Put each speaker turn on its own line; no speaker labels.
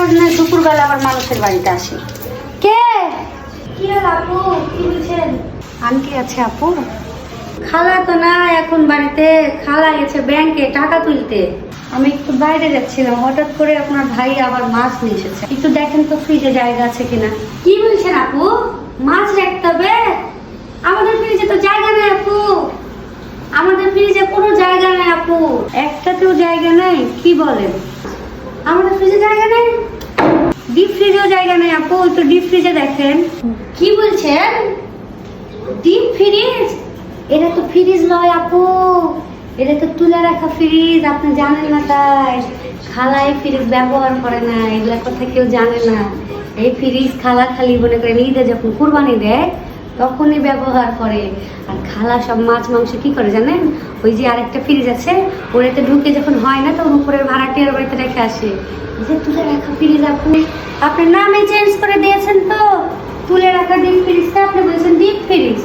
রোজ না দুপুরবেলা আবার মানুষের বাড়িতে আসি। কে? কি হলো আপু, কি বলছেন? আন্টি আছে আপু? খালা তো না এখন বাড়িতে, খালা গেছে ব্যাংকে টাকা তুলতে। আমি একটু বাইরে যাচ্ছিলাম, হঠাৎ করে আপনার ভাই আবার মাছ নিয়ে এসেছে। একটু দেখেন তো ফ্রিজে জায়গা আছে কিনা। কি বলছেন আপু, মাছ রাখতে হবে? আমাদের ফ্রিজে তো জায়গা নেই আপু, আমাদের ফ্রিজে কোনো জায়গা নেই আপু, একটাতেও জায়গা নেই। কি বলেন, আমাদের ফ্রিজে জায়গা নেই? ডিপ ফ্রিজেও জায়গা নেই আপু, একটু ডিপ ফ্রিজে দেখেন। কি বলছেন, ডিপ ফ্রিজ? এটা তো ফ্রিজ নয় আপু, এটা তো তুলে রাখা ফ্রিজ, আপনি জানেন না তাই। খালা এই ফ্রিজ ব্যবহার করে না, এগুলা কথা কেউ জানে না। এই ফ্রিজ খালা খালি মনে করেন ঈদে যখন কুরবানি দেয় তখনই ব্যবহার করে। আর খালা সব মাছ মাংস কি করে জানেন, ওই যে আরেকটা ফ্রিজ আছে ওটাতে ঢুকে যখন হয় না তখন উপরের ভাড়াটিয়ার বাড়িতে রেখে আসে। এই যে তুলে রাখা ফ্রিজ আপনি আপনার নামে চেঞ্জ করে দিয়েছেন তো, তুলে রাখা ডিপ ফ্রিজটা আপনি বলছেন ডিপ ফ্রিজ।